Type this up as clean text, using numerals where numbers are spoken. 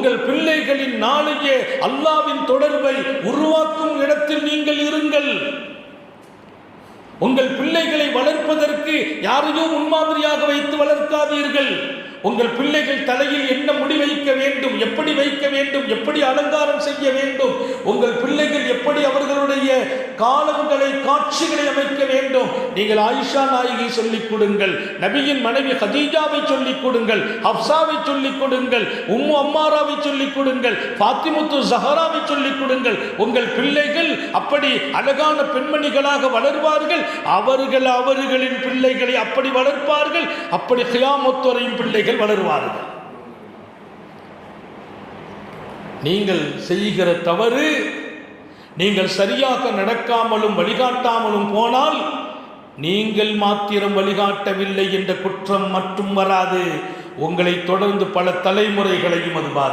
உங்கள் பிள்ளைகளின் நாளையே அல்லாஹ்வின் தொடர்பை உருவாக்கும் இடத்தில் நீங்கள் இருங்கள். உங்கள் பிள்ளைகளை வளர்ப்பதற்கு யாரையோ முன்மாதிரியாக வைத்து வளர்க்காதீர்கள். உங்கள் பிள்ளைகள் தலையில் என்ன முடி வைக்க வேண்டும், எப்படி வைக்க வேண்டும், எப்படி அலங்காரம் செய்ய வேண்டும், உங்கள் பிள்ளைகள் எப்படி அவர்களுடைய காலங்களை காட்சிகளை அமைக்க வேண்டும். நீங்கள் ஆயிஷா நாயகி சொல்லிக் கொடுங்கள், நபியின் மனைவி ஹதீஜாவை சொல்லிக் கொடுங்கள், ஹப்சாவை சொல்லிக் கொடுங்கள், உம்மு அம்மாராவை சொல்லிக் கொடுங்கள், ஃபாத்திமத்து ஸஹராவை சொல்லிக் கொடுங்கள். உங்கள் பிள்ளைகள் அப்படி அழகான பெண்மணிகளாக வளர்வார்கள். அவர்களின் பிள்ளைகளை அப்படி வளர்ப்பார்கள். அப்படி கியாமத் வரையும் பிள்ளைகள் வளருவார்கள். நீங்கள் செய்கிற தவறு, நீங்கள் சரியாக நடக்காமலும் வழிகாட்டாமலும் போனால் நீங்கள் மாத்திரம் வழிகாட்டவில்லை என்ற குற்றம் மட்டும் வராது, உங்களை தொடர்ந்து பல தலைமுறைகளையும் அது பாதிக்கும்.